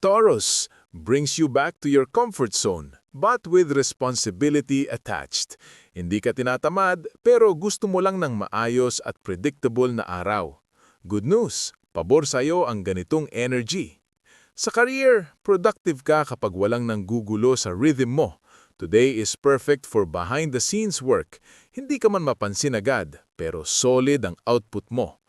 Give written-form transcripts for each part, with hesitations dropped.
Taurus brings you back to your comfort zone, but with responsibility attached. Hindi ka tinatamad, pero gusto mo lang ng maayos at predictable na araw. Good news, pabor sa'yo ang ganitong energy. Sa career, productive ka kapag walang nanggugulo sa rhythm mo. Today is perfect for behind-the-scenes work. Hindi ka man mapansin agad, pero solid ang output mo.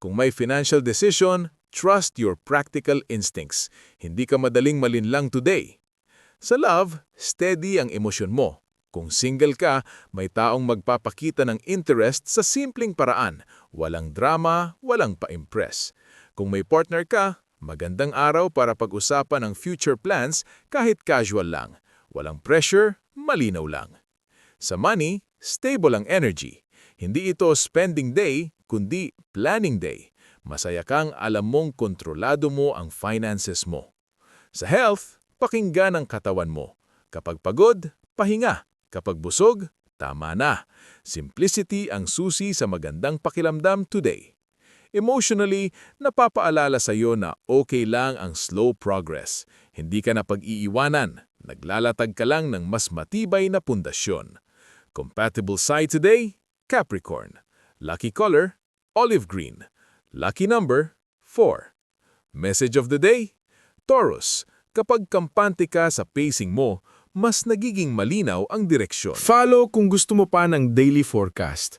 Kung may financial decision, trust your practical instincts. Hindi ka madaling malinlang today. Sa love, steady ang emosyon mo. Kung single ka, may taong magpapakita ng interest sa simpleng paraan. Walang drama, walang pa-impress. Kung may partner ka, magandang araw para pag-usapan ang future plans kahit casual lang. Walang pressure, malinaw lang. Sa money, stable ang energy. Hindi ito spending day, kundi planning day. Masaya kang alam mong kontrolado mo ang finances mo. Sa health, pakinggan ang katawan mo. Kapag pagod, pahinga. Kapag busog, tama na. Simplicity ang susi sa magandang pakiramdam today. Emotionally, napapaalala sa iyo na okay lang ang slow progress. Hindi ka na pag-iiwanan. Naglalatag ka lang ng mas matibay na pundasyon. Compatible side today, Capricorn. Lucky color, olive green. Lucky number, 4. Message of the day, Taurus. Kapag kampante ka sa pacing mo, mas nagiging malinaw ang direksyon. Follow kung gusto mo pa ng daily forecast.